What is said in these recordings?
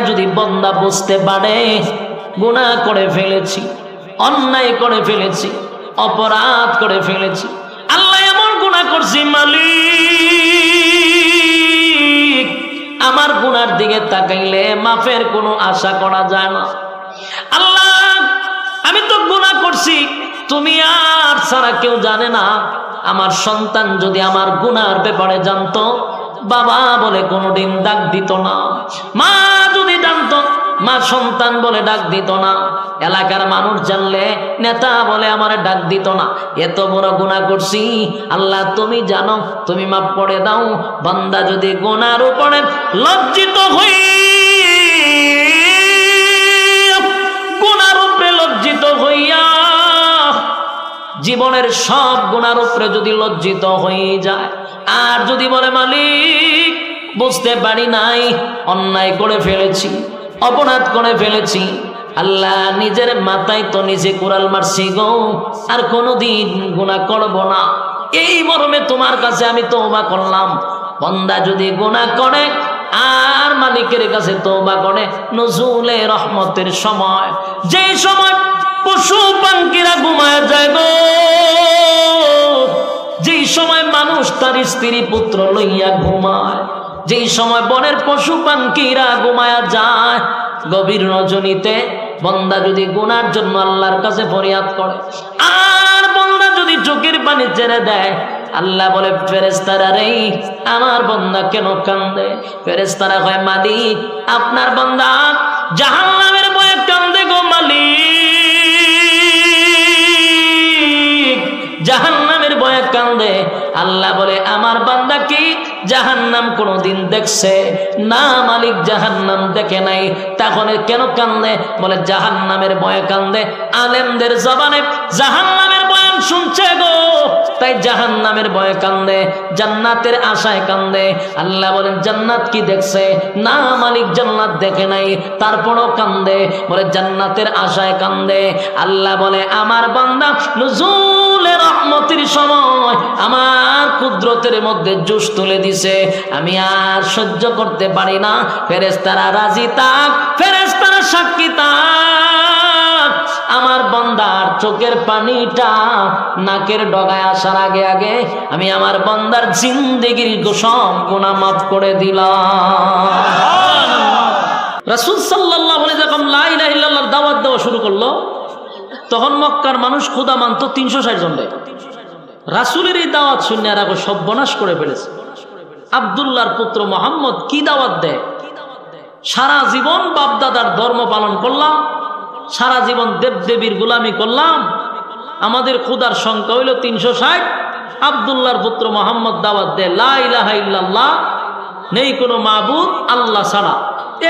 যদি বান্দা বুঝতে পারে গুনাহ করে ফেলেছি, অন্যায় করে ফেলেছি, অপরাধ করে ফেলেছি, আল্লাহ এমন গুনাহ করছি মালিক, আমার গুনার দিকে তাকাইলে মাফের কোনো আশা করা যায় না। আল্লাহ আমি তো গুনাহ করছি, তুমি আর ছাড়া কেউ জানে না। আমার সন্তান যদি আমার গুনার ব্যাপারে জানতো, বাবা বলে কোনোদিন ডাক দিত না, মা যদি জানতো মা সন্তান বলে ডাক দিত না, এলাকার মানুষ জানলে নেতা বলে আমার ডাক দিত না। এত বড় গুনাহ করছি, আল্লাহ তুমি জানো, তুমি মাফ করে দাও। বান্দা যদি গুনার উপরে লজ্জিত হই, গুনার উপরে লজ্জিত হইয়া জীবনের সব গুনার উপরে যদি লজ্জিত হয়ে যায়, আর যদি বলে মালিক বুঝতে পারি নাই, অন্যায় করে ফেলেছি, অপরাধ করে ফেলেছি, আল্লাহ নিজের মাথায় তো নিজে কুড়াল মারছি গো, আর কোনোদিন গুনাহ করব না, এই মর্মে তোমার কাছে আমি তওবা করলাম। বান্দা যদি গুনাহ করে আর মালিকের কাছে তওবা করে, নজুলে রহমতের সময়, যে সময় পশু পাখিরা ঘুমায় যায় গো, যেই সময় মানুষ তার স্ত্রী পুত্র লইয়া ঘুমায়, যেই সময় বনের পশু পাখিরা ঘুমায়া যায়, গভীর রজনীতে বান্দা যদি গুনার জন্য আল্লাহর কাছে ফরিয়াদ করে, আর বান্দা যদি চোখের পানি ছেড়ে দেয়, আল্লাহ বলে ফেরেশতারা রে আমার বান্দা কেন কান্দে? ফেরেশতারা কয় মালিক আপনার বান্দা জাহান্নামের ভয়ে কান্দে গো মালিক, জাহান্নামের ভয়ে কান্দে। আল্লাহ বলে আমার বান্দা কি জাহান্নাম কোনোদিন দেখছে? না মালিক জাহান্নাম দেখে নাই। তাহলে কেন কান্দে? বলে জাহান্নামের ভয়ে কান্দে। আলেমদের জবানে জাহান্নামের বয়ান শুনছে গো, তাই জাহান্নামের ভয়ে কান্দে, জান্নাতের আশায় কান্দে। আল্লাহ বলেন জান্নাত কি দেখছে? না মালিক জান্নাত দেখে নাই, তারপরও কান্দে, বলে জান্নাতের আশায় কান্দে। আল্লাহ বলে আমার বান্দা নুজুলে রহমতের সময় আমার কুদরতের মধ্যে জোশ তুলে দিছে, আমি আর সহ্য করতে পারি না। ফেরেশতারা রাজি থাক, ফেরেশতারা সাক্ষী থাক, আমার বান্দার চোখের পানিটা নাকের ডগায় আসার আগে আগে আমি আমার বান্দার জিন্দেগির সব গুনাহ মাফ করে দিলাম। রাসূল সাল্লাল্লাহু আলাইহি ওয়াসাল্লাম লা ইলাহা ইল্লাল্লাহর দাওয়াত দেওয়া শুরু করলো, তখন মক্কার মানুষ খোদা মানত 360 জন। রাসূলের এই দাওয়াত শুনে এরা সর্বনাশ করে ফেলেছে। আব্দুল্লাহর পুত্র মুহাম্মদ কি দাওয়াত দেয়? সারা জীবন বাপদাদার ধর্ম পালন করলাম, সারা জীবন দেবদেবীর গোলামি করলাম, আমাদের খোদার সংখ্যা হইল 360। আব্দুল্লাহর পুত্র মুহাম্মদ দাওয়াত দেয় লা ইলাহা ইল্লাল্লাহ, নেই কোনো মাবুদ আল্লাহ ছাড়া,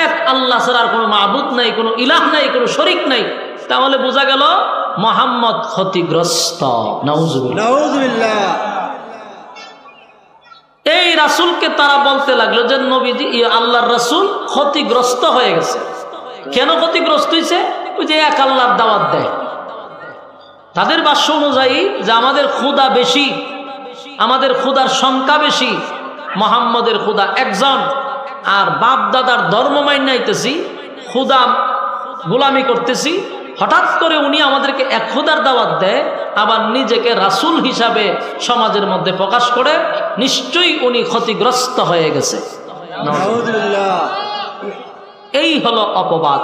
এক আল্লাহ ছাড়া আর কোনো মাবুদ নাই, কোনো ইলাহ নাই, কোনো শরীক নাই। তাহলে বোঝা গেল মুহাম্মদ ক্ষতিগ্রস্ত। নাউজুবিল্লাহ। এই রাসূলকে তারা বলতে লাগলো যে নবীজি আল্লাহর রাসূল ক্ষতিগ্রস্ত হয়ে গেছে। কেন ক্ষতিগ্রস্ত হয়েছে? ওই যে এক আল্লাহর দাওয়াত দেয়। তাদের ভাষ্য অনুযায়ী যে আমাদের খোদা বেশি, আমাদের খোদার সংখ্যা বেশি, মুহাম্মদের খোদা একজন, আর বাপ দাদার ধর্ম মাইনাইতেছি, খোদা গোলামি করতেছি। হঠাৎ করে উনি আমাদেরকে এক খোদার দাওয়াত দেয়, আবার নিজেকে রাসূল হিসাবে সমাজের মধ্যে প্রকাশ করে, নিশ্চয়ই উনি ক্ষতিগ্রস্ত হয়ে গেছে। এই হলো অপবাদ।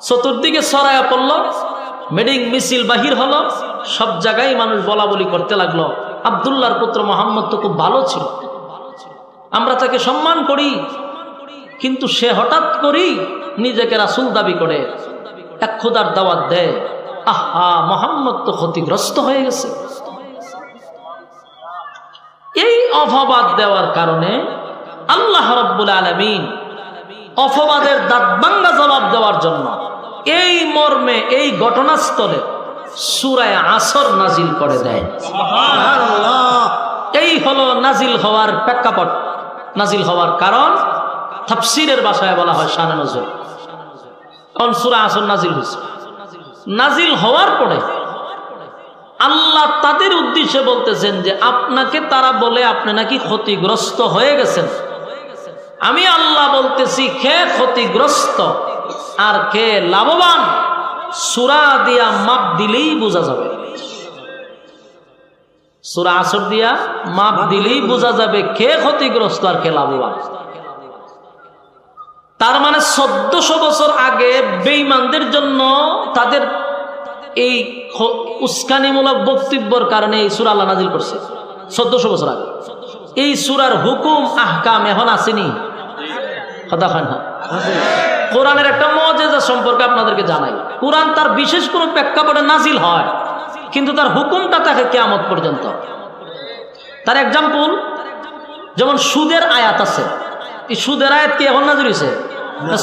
চতুর্দিকে ছড়ায়া পড়ল, মিটিং মিছিল বাহির হলো, সব জায়গায় মানুষ বলা বলি করতে লাগলো আব্দুল্লাহর পুত্র মুহাম্মদ তো খুব ভালো ছিল, আমরা তাকে সম্মান করি, কিন্তু সে হঠাৎ করেই নিজেকে রাসূল দাবি করে, এক খোদার দাওয়াত দেয়। আহা, মুহাম্মদ তো ক্ষতিগ্রস্ত হয়ে গেছে। এই অপবাদ দেওয়ার কারণে আল্লাহ রাব্বুল আলামিন অপবাদের দাঁতভাঙ্গা জবাব দেওয়ার জন্য এই মর্মে এই ঘটনাস্থলে সূরা আসর নাজিল করে দেয়। সুবহানাল্লাহ। এই হলো নাজিল হওয়ার প্রেক্ষাপট, নাজিল হওয়ার কারণ। তাফসীরের ভাষায় বলা হয় শানে নজুল। কোন সূরা আসর নাজিল হয়েছে? নাজিল হওয়ার পরে আল্লাহ তাদের উদ্দেশ্যে বলতেছেন যে আপনাকে তারা বলে আপনি নাকি ক্ষতিগ্রস্ত হয়ে গেছেন, আমি আল্লাহ বলতেছি কে ক্ষতিগ্রস্ত আর কে লাভবান সূরা দিয়া মাপ দিলেই বোঝা যাবে। সূরা আসর দিয়া মাপ দিলেই বোঝা যাবে কে ক্ষতিগ্রস্ত আর কে লাভবান। তার মানে 1400 বছর আগে বেঈমানদের জন্য তাদের এই উস্কানিমূলক বক্তব্যের কারণে এই সূরা আল্লাহ নাজিল করছে 1400 বছর আগে। এই সূরার হুকুম আহকাম এখন আসেনি, কথা হয় না। কোরআনের একটা মুজিজা সম্পর্কে আপনাদেরকে জানাই। কোরআন তার বিশেষ কোনো প্রেক্ষাপটে নাজিল হয়, কিন্তু তার হুকুমটা থাকে কিয়ামত পর্যন্ত। তার এক্সাম্পল যেমন সুদের আয়াত আছে। এই সুদের আয়াত কি এখন নাজিল হয়েছে?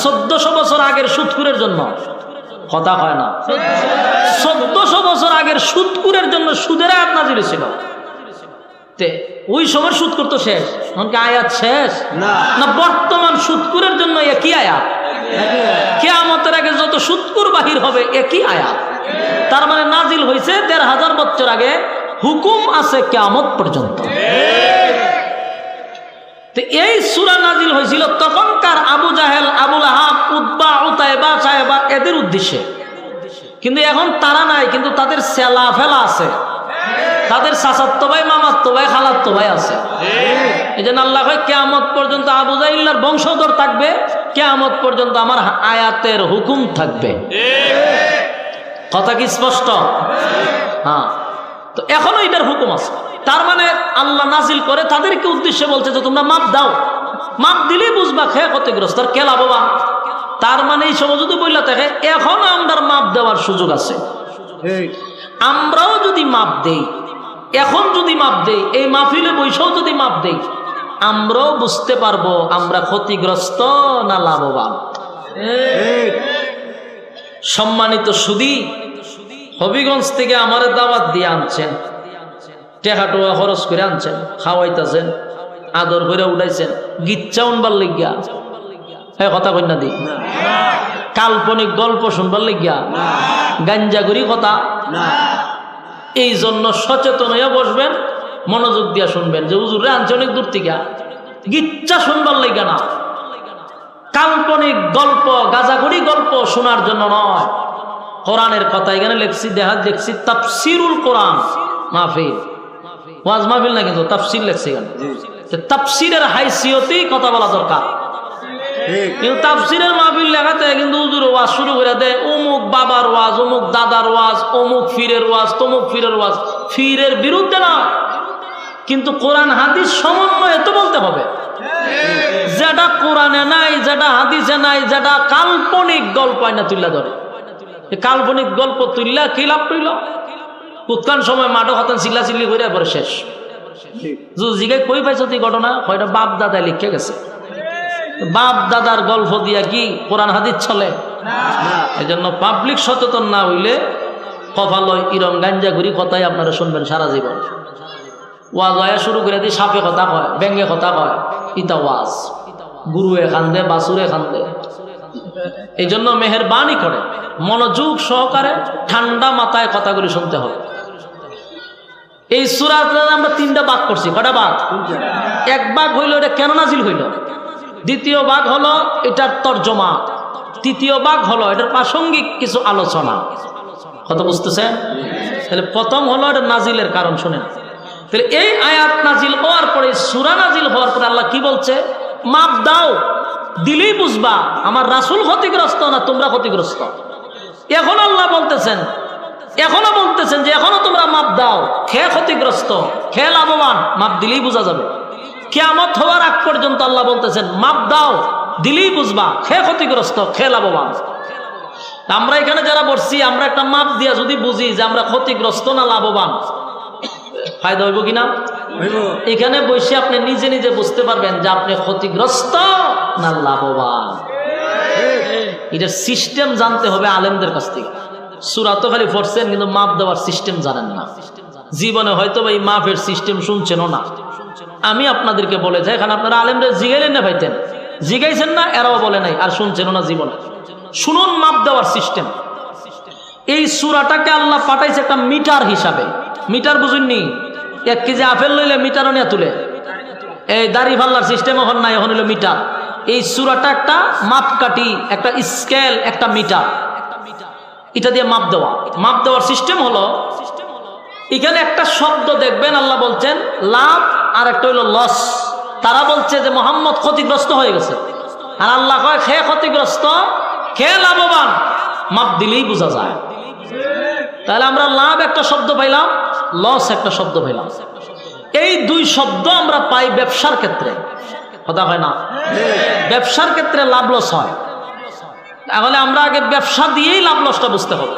1400 বছর আগের সুদখোরের জন্য, কথা হয় না। 1400 বছর আগের সুদখোরের জন্য সুদের আয়াত নাজিল হয়েছিল। ওই সময় সুদখোর তো শেষ, এমনকি আয়াত শেষ না। বর্তমান সুদখোরের জন্য একই আয়াত, কিয়ামতের আগে যত সুদখোর বাহির হবে একই আয়াত। তার মানে নাজিল হয়েছে 1500 বছর আগে, হুকুম আছে কিয়ামত পর্যন্ত। এই সূরা নাজিল হয়েছিল তখনকার আবু জাহেল, আবুল আহাব, উতবা, উতাইবা, সাহেবা এদের উদ্দেশ্যে। কিন্তু এখন তারা নাই, কিন্তু তাদের সেলা ফেলা আছে, তাদের চাচাতো ভাই, মামাতো ভাই, খালাতো ভাই আছে। এই জন্য আল্লাহ কয় কিয়ামত পর্যন্ত আবু জাহিলের বংশধর থাকবে, কিয়ামত পর্যন্ত আমার আয়াতের হুকুম থাকবে। কথা কি স্পষ্ট? হ্যাঁ, তো এখনো এটার হুকুম আছে। তার মানে আল্লাহ নাজিল করে তাদেরকে উদ্দেশ্যে বলছে যে তোমরা মাপ দাও, মাপ দিলেই বুঝবা খেয়ে ক্ষতিগ্রস্ত আর কে লাভবান। তার মানে এই সময় যদি বললা থাকে এখনো আমরা মাপ দেওয়ার সুযোগ আছে। আমরাও যদি মাপ দেই, এখন যদি মাপ দেই, এই মাহফিলে বৈশাও যদি মাপ দেই, আমরাও বুঝতে পারবো আমরা ক্ষতিগ্রস্ত না লাভবান। সম্মানিত সুধী, হবিগঞ্জ থেকে আমার দাওয়াত দিয়ে আনছেন, টেকাটোয়া খরচ করে আনছেন, খাওয়াইতেছেন, আদর করে উঠাইছেন, গিচ্ছা উনবার লিগিয়া, কথা কন্যা দি, কাল্পনিক গল্প শুনবার লিগিয়া, গাঞ্জাগুড়ি কথা। এই জন্য সচেতন হয়ে বসবেন, মনোযোগ দিয়া শুনবেন যে হুজুরে আনছে অনেক দূর থেকে, গিচ্ছা শুনবার লিগা না, কাল্পনিক গল্প, গাজাগুড়ি গল্প শোনার জন্য নয়। কোরআনের কথা এখানে লেখছি, দেখছি তাফসিরুল কোরআন মাহফিল, ওয়াজ মাহফিল না, কিন্তু তাফসির লেখছি এখানে। তাফসিরের হাইসিয়তেই কথা বলা দরকার। কিন্তু তাফসিরের মাহফিল লেখাতে কিন্তু হুজুর ওয়াজ শুরু করে দেয়, অমুক বাবার ওয়াজ, অমুক দাদার ওয়াজ, অমুক ফিরের ওয়াজ, তমুক ফিরের ওয়াজ। ফিরের বিরুদ্ধে না, কিন্তু কোরআন হাদিস সমন্বয়ে তো বলতে হবে। যেটা কোরআনে নাই, যেটা হাদিসে নাই, যেটা কাল্পনিক গল্প আইনা তুল্লা ধরে, কাল্পনিক গল্প তুল্লা কি লাভ করিল? কুৎকান সময় মাঠো হাতান চিল্লা চিল্লি করে পরে শেষ। জিগাই কই পাইছ তুই ঘটনা? কয়টা বাপ দাদায় লিখে গেছে। বাপ দাদার গল্প দিয়া কি কোরআন হাদিস চলে? এই জন্য পাবলিক সচেতন না হইলে কপালয় ইরম গাঞ্জা ঘুরি কথাই আপনারা শুনবেন সারা জীবন। ওয়াজ হয়ে শুরু করে দিয়ে সাপে কথা কয়, ব্যাঙ্গে কথা কয়, ইতা ওয়াজ। গুরুয়ে খান্দে, বাসুরে খান্দে। এই জন্য মেহেরবানি করে মনোযোগ সহকারে ঠান্ডা মাথায় কথাগুলি শুনতে হবে। এই সূরাতে আমরা 3টা ভাগ করছি। কয়টা ভাগ? এক ভাগ হইল এটা কেন নাজিল হইল, দ্বিতীয় ভাগ হলো এটার তর্জমা, তৃতীয় ভাগ হলো এটার প্রাসঙ্গিক কিছু আলোচনা। কথা বুঝতেছেন? তাহলে প্রথম হলো এটা নাজিলের কারণ শুনেন। তাহলে এই আয়াত নাজিল হওয়ার পরে, সূরা নাজিল হওয়ার পরে আল্লাহ কি বলছে? মাপ দাও, দিলেই বুঝবা আমার রাসূল ক্ষতিগ্রস্ত না তোমরা ক্ষতিগ্রস্ত। এখন আল্লাহ বলতেছেন, এখনো বলতেছেন যে এখনো তোমরা মাপ দাও, খেয়ে ক্ষতিগ্রস্ত, খেয়ে লাভবান, মাপ দিলেই বোঝা যাবে। কিয়ামত হওয়ার আগ পর্যন্ত আল্লাহ বলতেছেন মাপ দাও, দিলেই বুঝবা খেয়ে ক্ষতিগ্রস্ত, খেয়ে লাভবান। আমরা এখানে যারা বসছি, আমরা একটা মাপ দিয়া যদি বুঝি যে আমরা ক্ষতিগ্রস্ত না লাভবান, ফায়দা হইব কিনা? এখানে বসে আপনি নিজে নিজে বুঝতে পারবেন যে আপনি ক্ষতিগ্রস্ত না লাভবান। এটার সিস্টেম জানতে হবে আলেমদের কাছ থেকে। সূরা তো খালি পড়ছেন, কিন্তু মাপ দেওয়ার সিস্টেম জানেন না। জীবনে হয়তো এই মাপের সিস্টেম শুনছেনও না। আমি আপনাদেরকে বলে যাই, এখানে আপনারা আলেমরা জিগাইলেন না ভাইতেন, জিগাইছেন না, এরাও বলে নাই, আর শুনছেনও না জীবনে। শুনুন মাপ দেওয়ার সিস্টেম। এই সূরাটাকে আল্লাহ পাঠাইছে একটা মিটার হিসাবে। মিটার বুঝুননি? 1 কেজি আপেল লইলে মিটারও নিয়ে তুলে। এই দাড়ি ফাল্লার সিস্টেম এখন নাই, এখন হইলো মিটার। এই সূরাটা একটা মাপকাঠি, একটা স্কেল, একটা মিটার, এটা দিয়ে মাপ দেওয়ার সিস্টেম হলো, এখানে একটা শব্দ দেখবেন আল্লাহ বলছেন লাভ আর একটা হইলো লস। তারা বলছে যে মোহাম্মদ ক্ষতিগ্রস্ত হয়ে গেছে, আর আল্লাহ কয় খে ক্ষতিগ্রস্ত খে লাভবান, মাপ দিলেই বোঝা যায়। তাহলে আমরা লাভ একটা শব্দ পাইলাম, লস একটা শব্দ পাইলাম। এই দুই শব্দ আমরা পাই ব্যবসার ক্ষেত্রে, কথা হয় না? ব্যবসার ক্ষেত্রে লাভ লস হয়, তাহলে আমরা আগে ব্যবসা দিয়েই লাভ লসটা বুঝতে হবে।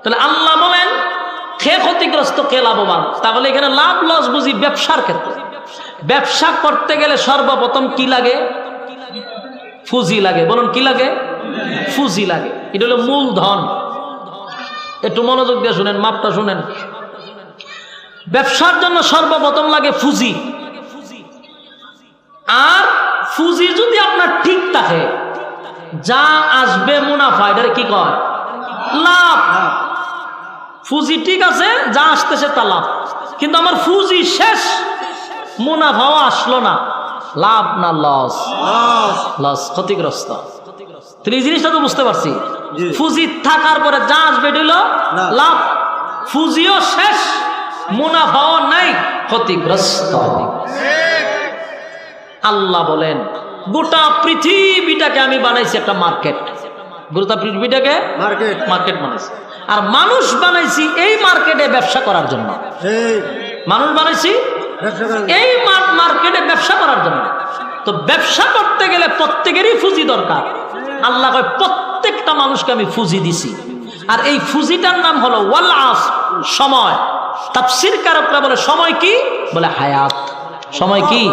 তাহলে আল্লাহ বলেন কে ক্ষতিগ্রস্ত কে লাভবান, তাহলে এখানে লাভ লস বুঝি ব্যবসার ক্ষেত্রে। ব্যবসা করতে গেলে সর্বপ্রথম কি লাগে? পুঁজি লাগে। বলুন কি লাগে? পুঁজি লাগে। এটা হলো মূলধন। একটু মনোযোগ দিয়ে শুনেন, মাপটা শুনেন। ব্যবসার জন্য সর্বপ্রথম লাগে পুঁজি, আর পুঁজি যদি আপনার ঠিক থাকে, যা আসবে মুনাফা, এটার কি কয়? লাভ। পুঁজি ঠিক আছে, যা আসতেছে তা লাভ। কিন্তু আমার পুঁজি শেষ, মুনাফাও আসলো না, লাভ না লস? লস, ক্ষতিগ্রস্ত। তুমি এই জিনিসটা তো বুঝতে পারছি। পুঁজি থাকার পরে যা আসবে এটা হলো লাভ, পুঁজিও শেষ, মুনাফাও নাই, ক্ষতিগ্রস্ত। আল্লাহ বলেন গোটা পৃথিবীটাকে আমি বানাইছি একটা মার্কেট। গোটা পৃথিবীটাকে মার্কেট বানাইছি, আর মানুষ বানাইছি এই মার্কেটে ব্যবসা করার জন্য। মানুষ বানাইছি এই মার্কেটে ব্যবসা করার জন্য। তো ব্যবসা করতে গেলে প্রত্যেকেরই পুঁজি দরকার। আল্লাহ কয় প্রত্যেকটা মানুষকে আমি পুঁজি দিছি, আর এই পুঁজিটার নাম হলো ওয়াল আসর, সময়। তাফসীর কারকরা বলে সময় কি? বলে হায়াত। সময় কি?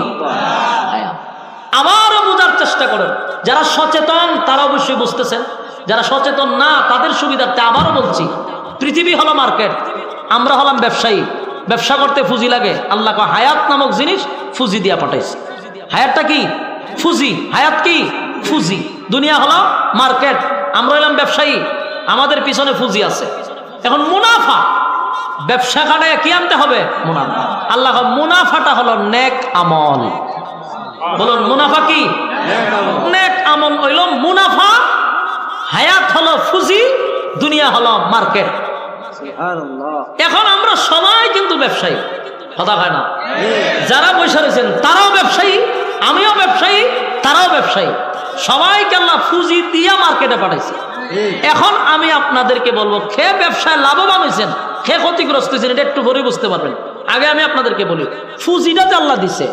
হায়াত। আবারও বোঝার চেষ্টা করেন, যারা সচেতন তারা অবশ্যই বুঝতেছেন, যারা সচেতন না তাদের সুবিধার্থে আবারও বলছি, পৃথিবী হলো মার্কেট, আমরা হলাম ব্যবসায়ী। ব্যবসা করতে পুঁজি লাগে। আল্লাহ কয় হায়াত নামক জিনিস পুঁজি দিয়া পাঠাইছে। হায়াতটা কি? পুঁজি। হায়াত কি? পুঁজি। দুনিয়া হলো মার্কেট, আমরা হলাম ব্যবসায়ী, আমাদের পিছনে পুঁজি আছে। এখন মুনাফা, ব্যবসা খাটায় কি আনতে হবে? মুনাফা। আল্লাহ মুনাফাটা হলো নেক আমল। বলুন মুনাফা কি? নেক আমল হইল মুনাফা। হায়াত হলো পুঁজি, দুনিয়া হলো মার্কেট। এখন আমরা সবাই কিন্তু ব্যবসায়ী, কথা হয় না? যারা বসে রয়েছেন তারাও ব্যবসায়ী, আমিও ব্যবসায়ী, তারাও ব্যবসায়ী। সবাইকে আল্লাহ পুঁজি দিয়া মার্কেটে পাঠাইছে। এখন আমি আপনাদেরকে বলবো, খে ব্যবসায় লাভবান হয়েছেন, খে ক্ষতিগ্রস্ত হয়েছেন, এটা একটু পরে বুঝতে পারবেন। আগে আমি আপনাদেরকে বলি, পুঁজিটা যে আল্লাহ দিছে,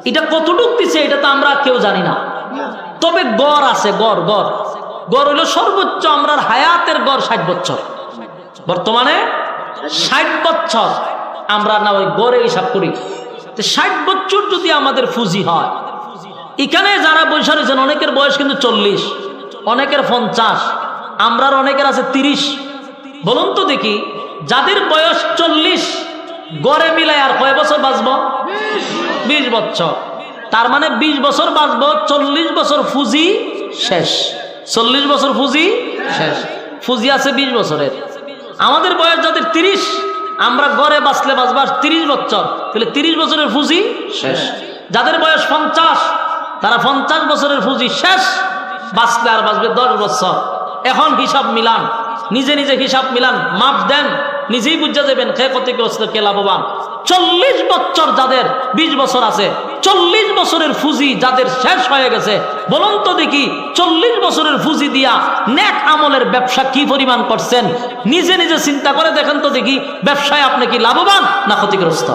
এটা কতটুক দিছে এটা তো আমরা কেউ জানি না। তবে গড় আছে, গড় হলো সর্বোচ্চ আমরার হায়াতের গড় 60 বছর। বর্তমানে 60 বছর আমরা না ওই গড়ে হিসাব করি। 60 বছর যদি আমাদের পুঁজি হয়, এখানে যারা বৈশা রয়েছেন অনেকের বয়স কিন্তু 40, অনেকের 50, আমরার অনেকের আছে 30। বলুন তো দেখি, যাদের বয়স 40 গড়ে মিলাই আর কয় বছর বাঁচবো? 20 বছর। তার মানে 20 বছর বাঁচবো, 40 বছর পুঁজি শেষ। 40 বছর পুঁজি শেষ। পুঁজি আছে 20 বছরের। আমাদের বয়স যাদের 30, আমরা গড়ে বাঁচলে বাঁচবো 30 বছর, তাহলে 30 বছরের পুঁজি শেষ। যাদের বয়স 50, তারা 50 বছরের পুঁজি শেষ, বাঁচলে আর বাঁচবে 10 বছর। এখন হিসাব মিলান, নিজে নিজে হিসাব মিলান, মাপ দেন, নিজেই বুঝে যাবেন কে ক্ষতিগ্রস্ত কে লাভবান। 40 বছর যাদের 20 বছর আছে, 40 বছরের পুঁজি যাদের শেষ হয়ে গেছে, বলুন তো দেখি 40 বছরের পুঁজি দিয়া নেক আমলের ব্যবসা কি পরিমাণ করছেন? নিজে নিজে চিন্তা করে দেখেন তো দেখি, ব্যবসায় আপনি কি লাভবান না ক্ষতিগ্রস্ত?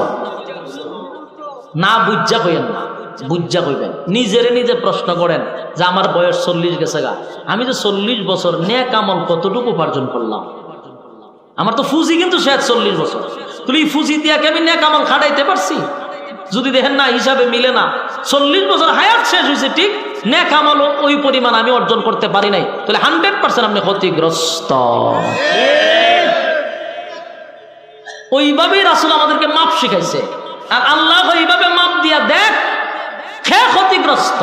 না বুঝা কইেন না, বুঝা কইবেন। নিজেরে নিজে প্রশ্ন করেন যে আমার বয়স 40 গেছে গা, আমি যে 40 বছর নেক আমল কতটুকু উপার্জন করলাম? আমার তো পুঁজি কিন্তু শেষ 40 বছর। তুই পুঁজি দিয়া আমি নেক আমল খাটাইতে পারছি? যদি দেখেন না হিসাবে মিলে না, 40 বছর হায়াত শেষ হয়েছে ঠিক, নেক আমল ওই পরিমাণ আমি অর্জন করতে পারি নাই, তাহলে 100% আপনি ক্ষতিগ্রস্ত। ওইভাবেই রাসূল আমাদেরকে মাপ শিখাইছে, আর আল্লাহ ওইভাবে মাপ দিয়া দেখ কে ক্ষতিগ্রস্ত।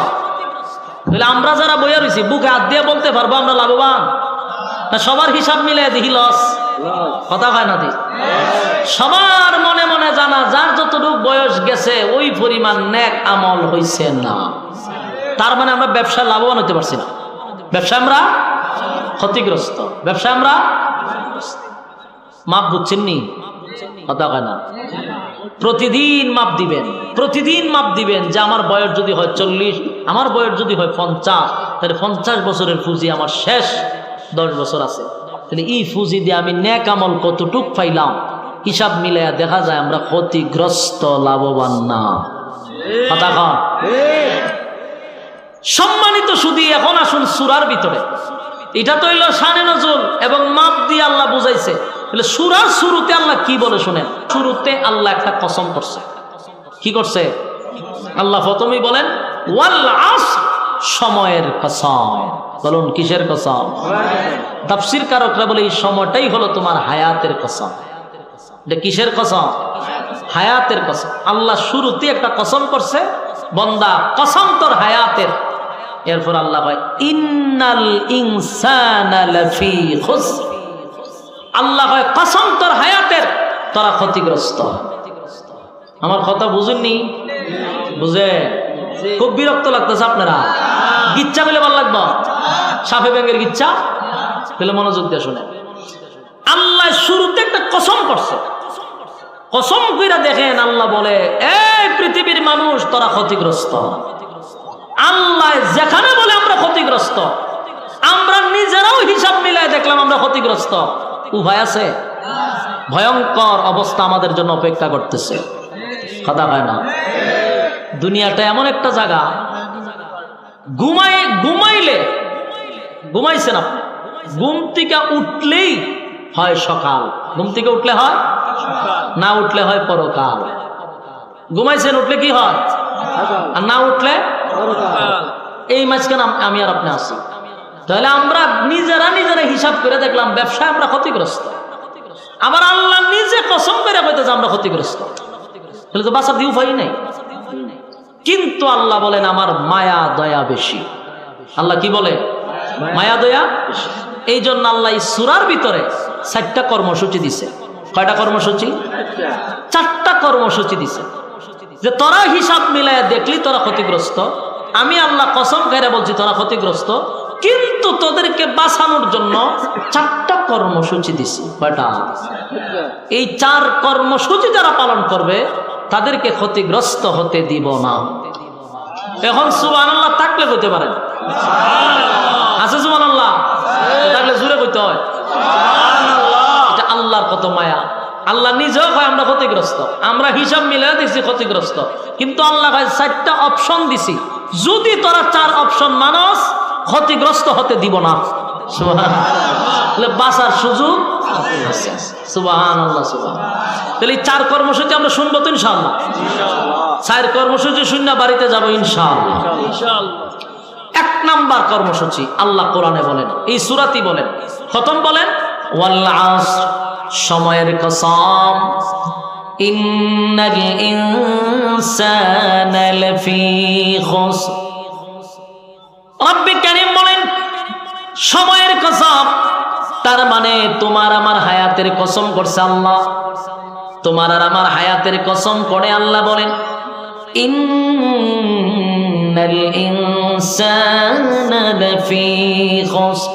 তাহলে আমরা যারা বইয়া রয়েছি বুকে হাত দিয়ে বলতে পারবো আমরা লাভবান না? সবার হিসাব মিলে দেখি লস, কথা হয় না? সবার মনে মনে জানা, যার যতটুকু বয়স গেছে ওই পরিমাণ নেক আমল হইছে না। তার মানে আমরা ব্যবসায় লাভবান হতে পারছি না, ব্যবসায় আমরা ক্ষতিগ্রস্ত, ব্যবসায় আমরা মাপ বুঝছেন নি কথা কয় না। প্রতিদিন মাপ দিবেন, প্রতিদিন মাপ দিবেন যে আমার বয়স যদি হয় 40, আমার বয়স যদি হয় 50, তাহলে 50 বছরের পুঁজি আমার শেষ 10 বছর আছে, তাহলে এই পুঁজি দিয়ে আমি নেক আমল কতটুক পাইলাম, হিসাব মিলাইয়া দেখা যায় আমরা ক্ষতিগ্রস্ত, লাভবান না। কথা কন। সম্মানিত শুধু এখন আসুন সূরার ভিতরে, এটা তো হইল শানে নজুল এবং মাপ দিয়ে আল্লাহ বুঝাইছে। তাহলে সূরার শুরুতে আল্লাহ কি বলে শুনেন। শুরুতে আল্লাহ একটা কসম করছে। কি করছে আল্লাহ? প্রথমেই বলেন ওয়াল আসর, সময়ের কসম। বলুন কিসের কসম? তাফসীর কারকরা বলে এই সময়টাই হলো তোমার হায়াতের কসম। এটা কিসের কসম? হায়াতের কসম। আল্লাহ শুরুতে একটা কসম করছে, বন্দা কসম তোর হায়াতের। এরপর আল্লাহ কয় ইন্নাল ইনসানা লাফি খুসর। আল্লাহ কয় কসম তোর হায়াতের, তোরা ক্ষতিগ্রস্ত। আমার কথা বুঝেননি? বুঝে খুব বিরক্ত লাগতেছে আপনারা। গিচ্ছা বলে ভালো লাগবো, সাপে ব্যাঙের গিচ্ছা বলে মনোযোগ দিয়ে শুনে। আল্লাহ শুরুতে একটা কসম করছে, কসম কইরা দেখেন আল্লাহ বলে এই পৃথিবীর মানুষ তোরা ক্ষতিগ্রস্ত। আল্লাহ যেখানে বলে আমরা ক্ষতিগ্রস্ত, আমরা নিজেরাও হিসাব মিলায় দেখলাম আমরা ক্ষতিগ্রস্ত। উভয় আছে, ভয়ঙ্কর অবস্থা আমাদের জন্য অপেক্ষা করতেছে। কথা হয় না? দুনিয়াটা এমন একটা জায়গা, ঘুমাইছেন আপনি, ঘুম থেকে উঠলেই হয় সকাল, ঘুম থেকে উঠলে হয়, না উঠলে হয় পরকাল। ঘুমাইছেন, উঠলে কি হয়, আর না উঠলে এই মাঝখানে আমি আর আপনি আসি। তাহলে আমরা নিজেরা হিসাব করে দেখলাম ব্যবসায় আমরা ক্ষতিগ্রস্ত। আবার আল্লাহ নিজে কসম করে কইতেছে আমরা ক্ষতিগ্রস্ত, তাহলে তো বাঁচার দিয়ে উপায় নাই। কিন্তু আল্লাহ বলেন আমার মায়া দয়া বেশি। আল্লাহ কি বলে? মায়া দয়া। এই জন্য আল্লাহ এই সূরার ভিতরে 4টা কর্মসূচি দিছে। কয়টা কর্মসূচি? 4টা কর্মসূচি দিছে, যে তোরা হিসাব মিলায় দেখলি তোরা ক্ষতিগ্রস্ত। আমি আল্লাহ কসম করে বলছি তোরা ক্ষতিগ্রস্ত, কিন্তু তোদেরকে বাঁচানোর জন্য 4টা কর্মসূচি দিছি। কয়টা? এই 4 কর্মসূচি যারা পালন করবে তাদেরকে ক্ষতিগ্রস্ত হতে দিব না। এখন সুবহানাল্লাহ থাকলে কইতে পারেন, আছে সুবহানাল্লাহ থাকলে জোরে কইতে হয়। এটা আল্লাহর কত মায়া। আল্লাহ নিজেও কয় আমরা ক্ষতিগ্রস্ত, আমরা হিসাব মিলে দিছি ক্ষতিগ্রস্ত, কিন্তু আল্লাহ কয় 4টা অপশন দিছি, যদি তোরা 4 অপশন মানস ক্ষতিগ্রস্ত হতে দিব না। সুবহানাল্লাহ, বাঁচার সুযোগ আছে। সুবহানাল্লাহ, সুবহানাল্লাহ। তাহলে 4 কর্মসূচি আমরা শুনবো তো ইনশাআল্লাহ। 4 কর্মসূচি শুনে বাড়িতে যাবো ইনশাআল্লাহ। 1 নাম্বার কর্মসূচি আল্লাহ কোরআনে বলেন, এই সূরাতেই বলেন, প্রথম বলেন ওয়াল আসর, সময়ের কসম। ইন্নাল ইনসানা লাফি খুসর। রব্বুল কারীম বলেন সময়ের কসম, তার মানে তোমার আমার হায়াতের কসম করছে আল্লাহ। তোমার আর আমার হায়াতের কসম করে আল্লাহ বলেন ইন্নাল ইনসানা লাফি খুসর।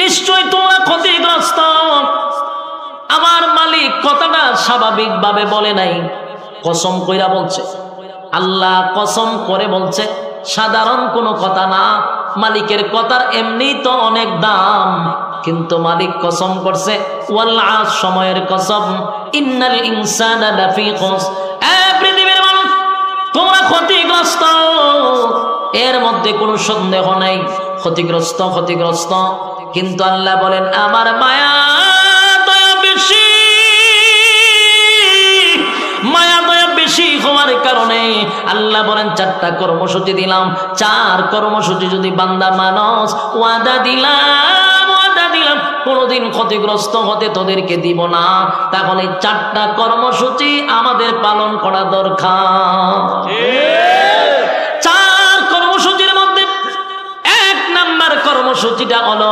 নিশ্চয় তোমরা ক্ষতিগ্রস্ত। আমার মালিক কথাটা স্বাভাবিকভাবে বলে নাই, কসম কইরা বলছে। আল্লাহ কসম করে বলছে, সাধারণ কোনো কথা না। মালিকের কথার এমনি তো অনেক দাম, কিন্তু মালিক কসম করছে ওয়াল আসর, সময়ের কসম। ইন্নাল ইনসানা লাফি খুসর। পৃথিবীর মানুষ তোমরা ক্ষতিগ্রস্ত, এর মধ্যে কোনো সন্দেহ নাই। ক্ষতিগ্রস্ত, ক্ষতিগ্রস্ত। কিন্তু আল্লাহ বলেন আমার মায়া দয়া বেশি। মায়া দয়া বেশি হওয়ার কারণে আল্লাহ বলেন 4টা কর্মসূচি দিলাম। 4 কর্মসূচি যদি বান্দা মানস, ওয়াদা দিলাম কোনদিন ক্ষতিগ্রস্ত হতে তোদেরকে দিব না। তাহলে 4টা কর্মসূচি আমাদের পালন করা দরকার। 4 কর্মসূচির মধ্যে 1 নাম্বার কর্মসূচিটা হলো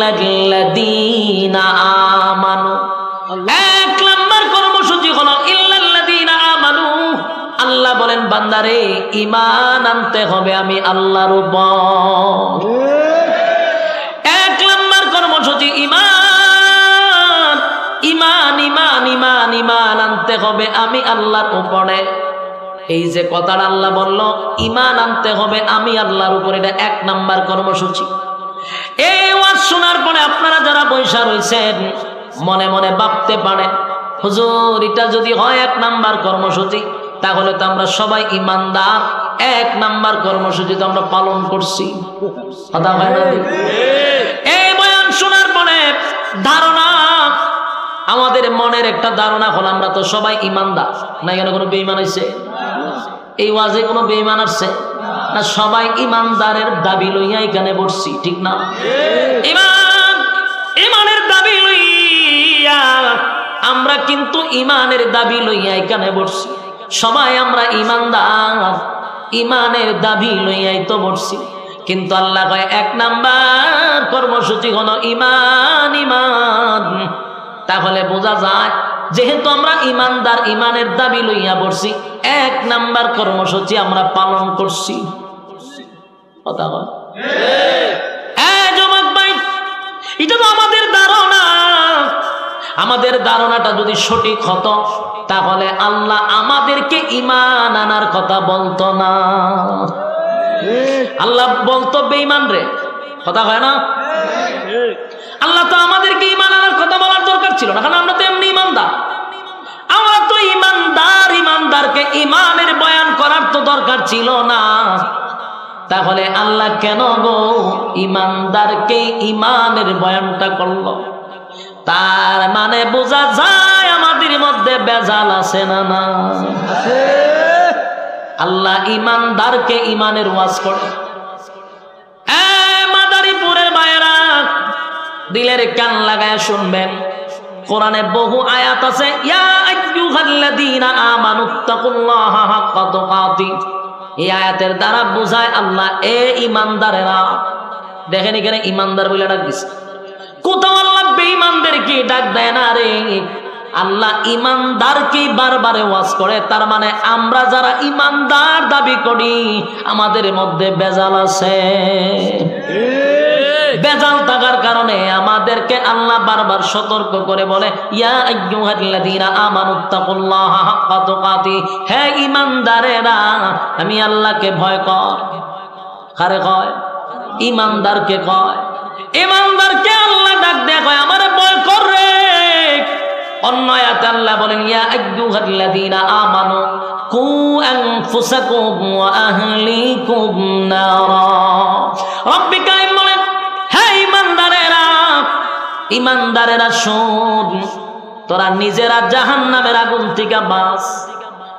ইল্লাল্লাযীনা আমানু। 1 নাম্বার কর্মসূচি হলো ইল্লাল্লাযীনা আমানু। আল্লাহ বলেন বান্দারে ঈমান আনতে হবে আমি আল্লাহর উপর। এক নম্বর কর্মসূচি ঈমান, ঈমান ঈমান ঈমান ঈমান আনতে হবে আমি আল্লাহর উপরে। এই যে কথাটা আল্লাহ বলল ঈমান আনতে হবে আমি আল্লাহর উপরে, এটা এক নাম্বার কর্মসূচি। এই ওয়াজ শোনার পরে আপনারা যারা বৈশা রয়েছেন মনে মনে ভাবতে পারেন হুজুর এটা যদি হয় এক নাম্বার কর্মসূচি তাহলে তো আমরা সবাই ঈমানদার, এক নাম্বার কর্মসূচি তো আমরা পালন করছি। কথা হয় না? এই বয়ান শোনার পরে ধারণা, আমাদের মনের একটা ধারণা হল আমরা তো সবাই ঈমানদার। না এখানে কোনো বেঈমান আছে? এই ওয়াজে কোনো বেঈমান আসছে না? সবাই ঈমানদারের দাবি লইয়া এখানে বসছি, ঠিক না? ঈমান, ঈমানের দাবি লইয়া আমরা কিন্তু ঈমানের দাবি লইয়া এখানে বসছি। সবাই আমরা ঈমানদার, ঈমানের দাবি লইয়াই তো বসছি। কিন্তু আল্লাহ কয় এক নাম্বার কর্মসূচি হলো ঈমান ঈমান। তাহলে বোঝা যায় যেহেতু আমরা ঈমানদার, ঈমানের দাবি লইয়া বসছি, এক নাম্বার কর্মসূচি আমরা পালন করছি। কথা বল যুবক ভাই, এটা তো আমাদের ধারণা। আমাদের ধারণাটা যদি সঠিক হতো তাহলে আল্লাহ আমাদেরকে ঈমান আনার কথা বলতো না। আল্লাহ বলতো বেঈমান রে। কথা হয় না? আল্লাহ তো আমাদেরকে ঈমান আনার কথা বলার দরকার ছিল না, কারণ আমরা তো এমনি ঈমানদার। আমরা তো ঈমানদার, ঈমানদারকে ঈমানের বয়ান করার তো দরকার ছিল না। তাহলে আল্লাহ কেন গো ঈমানদারকে ঈমানের বয়ানটা করলো? তার মানে বোঝা যায় আমাদের মধ্যে বেজাল আছে না? না আছে। আল্লাহ ঈমানদারকে ঈমানের ওয়াজ করে। মাদারীপুরের মায়েরা দিলের কান লাগায় শুনবেন, কোরআনে বহু আয়াত আছে ইয়া আইয়ুহাল্লাযীনা আমানুত্তাকুল্লাহা হাক্কা তুকাতি। এই আয়াতের দ্বারা বোঝায় আল্লাহ এ ঈমানদারেরা। দেখেন এখানে ঈমানদার বলে ডাক দিছে, কোথাও আল্লাহ বেঈমানদেরকে ডাক দেয় না রে। আল্লাহ ঈমানদারকে বারবার ওয়াজ করে। তার মানে আমরা যারা ঈমানদার দাবি করি আমাদের মধ্যে বেজাল আছে। বেজাল থাকার কারণে আমাদেরকে আল্লাহ বারবার সতর্ক করে বলে ইয়া আইয়ুহাল্লাযীনা আমানুত্তাকুল্লাহা হাক্কা তুকাতি। হে ঈমানদারেরা আমি আল্লাহকে ভয় কর। কারে কয়? ঈমানদারকে কয়। ঈমানদারকে আল্লাহ ডাক দেয় কয় আমারে ভয় কর রে। অন্য আয়াতে আল্লাহ বলেন ইয়া আইয়ুহাল্লাযীনা আমানু কু আনফুসাকুম ওয়া আহলিকুম নারা। রব্বি কারীম বলেন হে ঈমানদারেরা, ঈমানদারেরা শোন, তোরা নিজেরা জাহান্নামের আগুন থেকে বাঁচ।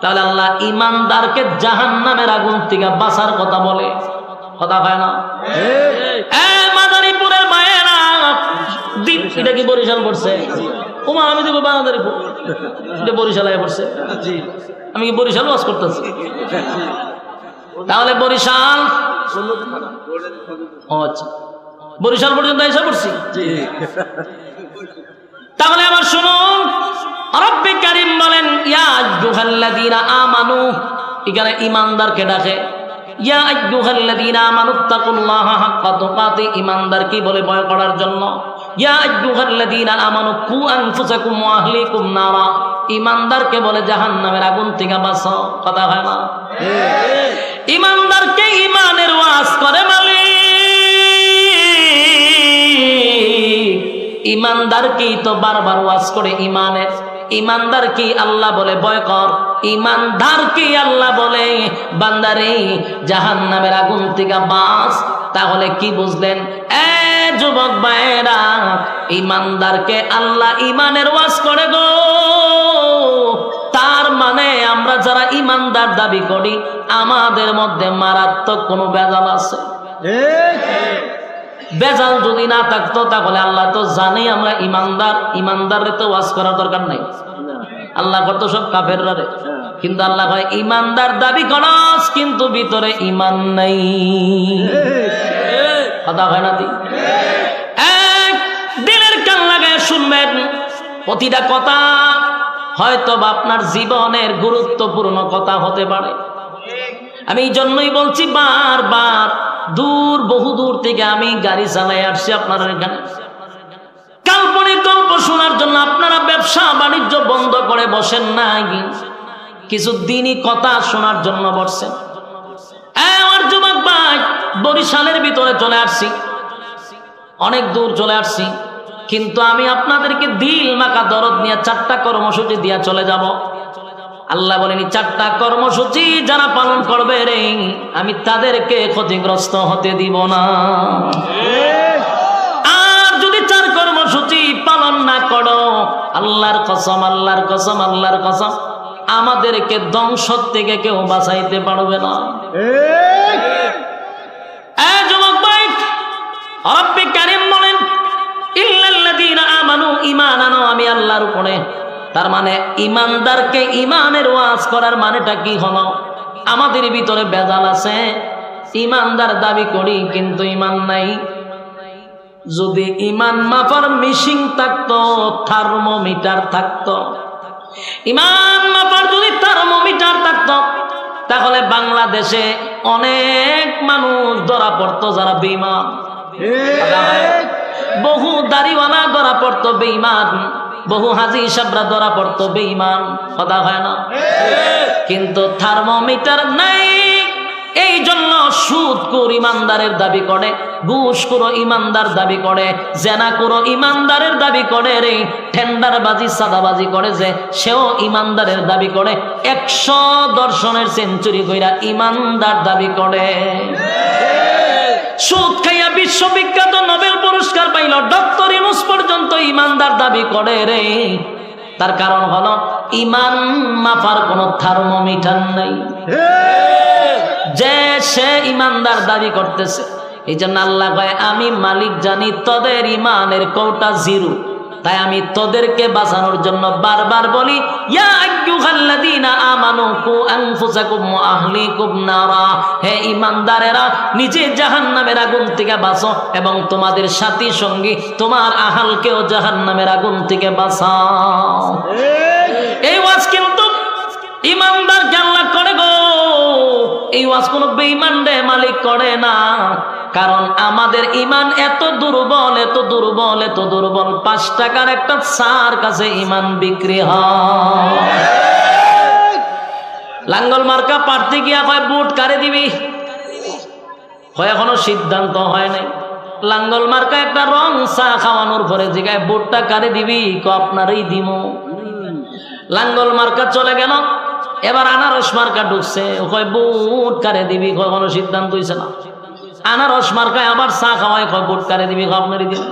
তাহলে আল্লাহ ঈমানদারকে জাহান্নামের আগুন থেকে বাঁচার কথা বলে। কথা হয় না? মাদারীপুরের মায়েরা, এটা কি বরিশাল পড়ছে? ওমা আমি দেবো মাদারীপুর, এটা বরিশালায় পড়ছে। আমি কি বরিশাল ওয়াজ করতেছি? তাহলে বরিশাল, আচ্ছা বরিশাল পর্যন্ত এসে পড়ছি। তাহলে আবার শুনুন, রব্বে কারীম বলেন ইয়া আইয়ুহাল্লাযীনা আমানু। এখানে ঈমানদারকে ডাকে ইয়া আইয়ুহাল্লাযীনা আমানুত্তাকুল্লাহা হাক্কা তুকাতি। ঈমানদার কি বলে ভয় করার জন্য। ইয়া আইয়ুহাল্লাযীনা আমানু কু আনফুসাকুম ওয়া আহলিকুম নারা। ঈমানদারকে বলে জাহান্নামের আগুন থেকে বাঁচো। কথা হয় না? ঈমানদারকে ঈমানের ওয়াজ করে মালিক। ঈমানদারকেই তো বারবার ওয়াজ করে ঈমানের। ঈমানদার কি আল্লাহ বলে ভয় কর। ঈমানদার কি আল্লাহ বলে বান্দারে জাহান্নামের আগুন থেকে বাঁচ। তাহলে কি বুঝলেন এ যুবক ভাইরা? ঈমানদারকে আল্লাহ ঈমানের ওয়াজ করে গো। তার মানে আমরা যারা ঈমানদার দাবি করি আমাদের মধ্যে মারাত্মক কোনো বেজাল আছে। বেজাল যদি না থাকতো তাহলে আল্লাহ তো জানে আমরা ঈমানদার। ঈমানদারে তো ওয়াজ করার দরকার নাই। আল্লাহ কত সব কাফেররা রে, কিন্তু আল্লাহ কয় ঈমানদার দাবি করস কিন্তু ভিতরে ঈমান নাই। কথা হয় না? দিলের কান লাগায় শুনবেন। প্রতিটা কথা হয়তো আপনার জীবনের গুরুত্বপূর্ণ কথা হতে পারে। আমি এই জন্যই বলছি বারবার, দূর বহু দূর থেকে আমি গাড়ি চালাই আসছি আপনার এখানে কাল্পনিক গল্প শোনার জন্য। আপনারা ব্যবসা বাণিজ্য বন্ধ করে বসেন নাই, কিছু দিনই কথা শোনার জন্য বসছেন। আমার যুবক ভাই, বরিশালের ভিতরে চলে আসছি, অনেক দূর চলে আসছি, কিন্তু আমি আপনাদেরকে দিল মাখা দরদ নিয়ে 4টা কর্মসূচি দিয়ে চলে যাব। আল্লাহ বলেনি 4টা কর্মসূচি যারা পালন করবে রে, আমি তাদেরকে ক্ষতিগ্রস্ত হতে দিব না। আর যদি 4 কর্মসূচি পালন না করো, আল্লাহর কসম, আল্লাহর কসম, আল্লাহর কসম, আমাদেরকে ধ্বংস থেকে কেউ বাঁচাইতে পারবে না। যুবক ভাই, রব্বে কারীম বলেন ইল্লাল্লাযীনা আমানু, ঈমান আনো আমি আল্লাহর উপরে। তার মানে ঈমানদারকে ঈমানের ওয়াজ করার মানেটা কি হলো? আমাদের ভিতরে ভেজাল আছে, ঈমানদার দাবি করি কিন্তু ঈমান নাই। যদি ঈমান মাপার মেশিন থাকতো, থার্মোমিটার থাকতো, ঈমান মাপার যদি থার্মোমিটার থাকতো, তাহলে বাংলাদেশে অনেক মানুষ ধরা পড়তো যারা বেঈমান। বহু দাড়িওয়ালা ধরা পড়তো বেঈমান, বহু হাজী সাহেবরা ধরা পড়তো বেঈমান, কথা হয় না? কিন্তু থার্মোমিটার নাই, এই জন্য সুদখোর ইমানদারের দাবি করে, ঘুষখোর ইমানদার দাবি করে, জেনাখোর ইমানদারের দাবি করে রে, টেন্ডারবাজি সাদাবাজি করে যে সেও ইমানদারের দাবি করে, 100 দর্শনের সেঞ্চুরি কইরা ইমানদার দাবি করে। সুদ খাইয়া বিশ্ববিখ্যাত নোবেল পুরস্কার পাইল ডক্টর ইউনূস পর্যন্ত ইমানদার দাবি করে রে। তার কারণ হলো ইমান মাপার কোন থার্মোমিটার নাই, যে সে ইমানদার দাবি করতেছে। এই জন্য আল্লাহ কয় আমি মালিক জানি তোদের ইমানের কোটা 0, তাই আমি তোদেরকে বাঁচানোর জন্য বারবার বলি ইয়া আইয়ুহাল্লাযীনা আমানু কু আনফুসাকুম ওয়া আহলিকুম নারা, হে ঈমানদারেরা নিজে জাহান্নামের আগুন থেকে বাঁচো এবং তোমাদের সাথী সঙ্গী তোমার আহালকেও জাহান্নামের আগুন থেকে বাঁচাও। এই ওয়াজ কিন্তু ঈমানদারকে আল্লাহ করে গো, এই ওয়াজ কোনো বেঈমানরে মালিক করে না। কারণ আমাদের ঈমান এত দুর্বল, এত দুর্বল, এত দুর্বল, 5 টাকার একটা চার কাছে ঈমান বিক্রি হয়। লাঙ্গল মার্কা প্রার্থী গিয়া কয় ভোট কারে দিবি, হয় এখনো সিদ্ধান্ত হয় নাই। লাঙ্গল মার্কা একটা রং চা খাওয়ানোর পরে জিগায় ভোটটা কারে দিবি, কো আপনারই দিমু। লাঙ্গল মার্কা চলে গেল, এবার আনারস মার্কা ঢুকছে, কয় ভোট কারে দিবি, কয় কোনো সিদ্ধান্ত হইছে না। আনারস মার্কায় আবার চা খাওয়ায়, কয় ভোট কারে দিবি, কয় আপনারই দিমু।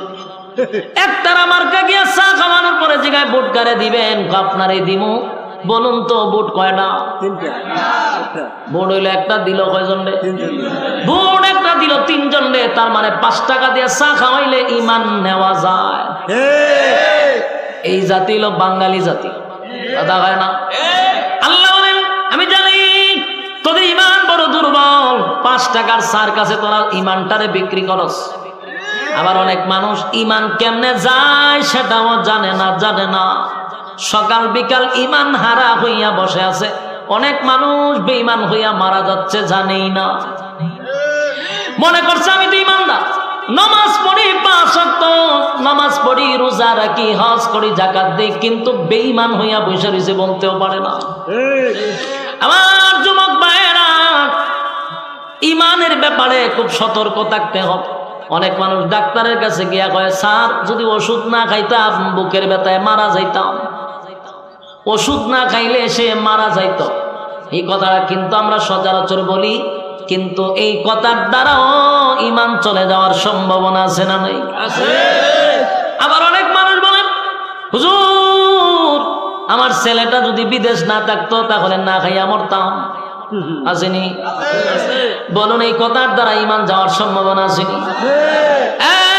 একতারা মার্কা গিয়া চা খাওয়ানোর পরে জিগায় ভোট কারে দিবেন, কয় আপনারই দিমু। বলুন তো ভোট কয়টা? ভোট হইলো একটা, দিল কয়জন রে? ভোট একটা দিল 3 জন রে। তার মানে 5 টাকা দিয়ে চা খাওয়াইলে ঈমান নেওয়া যায়। এই জাতি হলো বাঙালি জাতি, কথা হয় না? আল্লাহ বলেন আমি জানি তোদের ঈমান বড় দুর্বল, 5 টাকার চার কাছে তোরা ঈমানটারে বিক্রি করস। আবার অনেক মানুষ ঈমান কেমনে যায় সেটাও জানে না। সকাল বিকাল ঈমান হারা হইয়া বসে আছে। অনেক মানুষ বেঈমান হইয়া মারা যাচ্ছে, জানেই না। মনে করছে আমি তো ঈমানদার, নামাজ পড়ি 5 ওয়াক্ত নামাজ পড়ি, রোজা রাখি, হজ করি, যাকাত দেই, কিন্তু বেঈমান হইয়া বসে রইছে, বলতেও পারে না। আমার যুবক ভাইয়েরা, ঈমানের ব্যাপারে খুব সতর্ক থাকতে হবে। অনেক মানুষ ডাক্তারের কাছে গিয়া কয় স্যার যদি ওষুধ না খাইতাম বুকের ব্যথায় মারা যাইতাম, ওষুধ না খাইলে সে মারা যাইত। এই কথাটা কিন্তু আমরা সচরাচর বলি, কিন্তু এই কথার দ্বারাও ঈমান চলে যাওয়ার সম্ভাবনা আছে না নাই? আবার অনেক মানুষ বলেন হুজুর আমার ছেলেটা যদি বিদেশ না থাকতো তাহলে না খাইয়া মরতাম, আসেনি? বলুন এই কথার দ্বারা ঈমান যাওয়ার সম্ভাবনা আসেনি?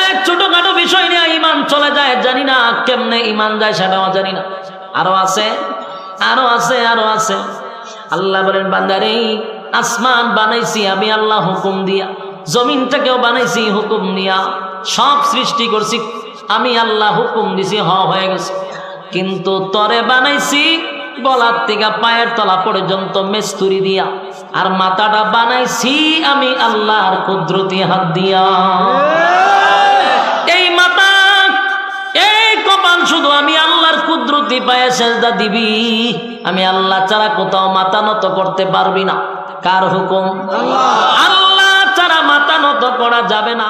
এক ছোটখাটো বিষয় নিয়ে ঈমান চলে যায়, জানি না কেমনে ঈমান যায় সেটাও জানি না। আরো আছে। আল্লাহ বলেন বান্দারে আসমান বানাইছি আমি আল্লাহ হুকুম দিয়া, জমিনটাকেও বানাইছি হুকুম দিয়া, সব সৃষ্টি করছি আমি আল্লাহ হুকুম দিছি, হয়ে গেছে। কিন্তু তরে বানাইছি গলার থেকে পায়ের তলা পর্যন্ত মেস্তুরি দিয়া, আর মাথাটা বানাইছি আমি আল্লাহর কুদরতি হাত দিয়া। এই মাথা এই কপাল শুধু আমি আল্লাহর কুদরতি পায়ে সেজদা দিবি। আমি আল্লাহ ছাড়া কোথাও মাথা নত করতে পারবি না। কার হুকুম? আল্লাহ ছাড়া মাথা নত করা যাবে না।